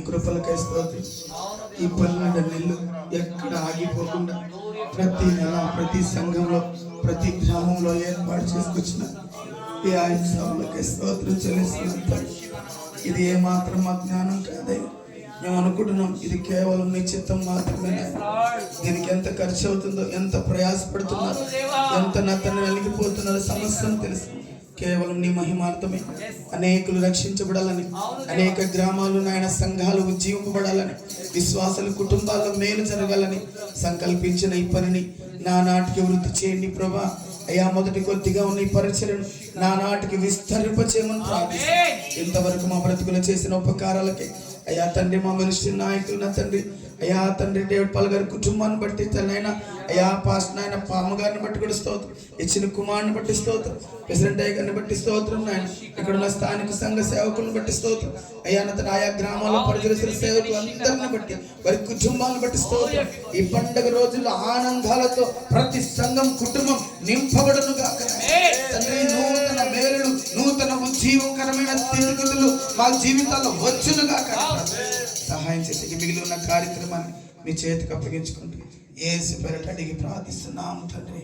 కృపలకై స్తోత్రం. ఈ 12 నెలలు ఎక్కడ ఆగిపోకుండా ప్రతి నెల ప్రతి సంఘంలో ప్రతి గ్రామంలో ఏర్పాటు చేసుకొచ్చిన ఈ ఆయన సభలకై స్తోత్రం చెల్లిస్తున్నాం. ఇది ఏమాత్రం అజ్ఞానం కాదయ్యా. మేము అనుకుంటున్నాం ఇది కేవలం నీ చిత్తం మాత్రమే. దీనికి ఎంత ఖర్చు అవుతుందో, ఎంత ప్రయాసపడుతున్నారో, ఎంత నతను నలిగిపోతున్నారో సమస్తం తెలుసు. కేవలం నీ మహిమార్థమే అనేకులు రక్షించబడాలని, అనేక గ్రామాలు నాయన సంఘాలు ఉజ్జీవింపబడాలని, విశ్వాసుల కుటుంబాల్లో మేలు జరగాలని సంకల్పించిన ఈ పనిని నా నాటికి వృద్ధి చేయండి ప్రభా. అయ్యా, మొదటి కొద్దిగా ఉన్న ఈ పరిచయను నా నాటికి విస్తరింపచేయమని ప్రార్థిస్తాను. ఇంతవరకు మా బ్రతుకులు చేసిన ఉపకారాలకి అయ్యా తండ్రి, మా మినిస్ట్రీ నాయకులు నా తండ్రి, అయ్యా తండ్రి డేవిడ్ పాల్ గారి కుటుంబాన్ని బట్టి తనైనా అయ్యా పాస్ట్ నాయన పామ గారిని బట్టి కూడా స్తోత్రం, ఇచ్చిన కుమారుని బట్టి స్తోత్రం, ప్రెసిడెంట్ అయ్య గారిని బట్టి స్తోత్రం నాయన, ఇక్కడ ఉన్న స్థానిక సంఘ సేవకులను బట్టి స్తోత్రం అయ్యా, తన ఆయా గ్రామాల్లో పరిచరిస్తున్న సేవకులు అందరిని బట్టి వారి కుటుంబాలను బట్టి స్తోత్రం. ఈ పండుగ రోజుల్లో ఆనందాలతో ప్రతి సంఘం కుటుంబం నింపబడును గాక తండ్రి. నూతన మేలులు, నూతన ఉజ్జీవకరమైన స్థితిగతులు మా జీవితాల్లో వచ్చును గాక. సహాయం చేసి మిగిలి ఉన్న కార్యక్రమాన్ని మీ చేతికి అప్పగించుకుంటూ యేసు పేరిట అడిగి ప్రార్థిస్తున్నాము తండ్రి.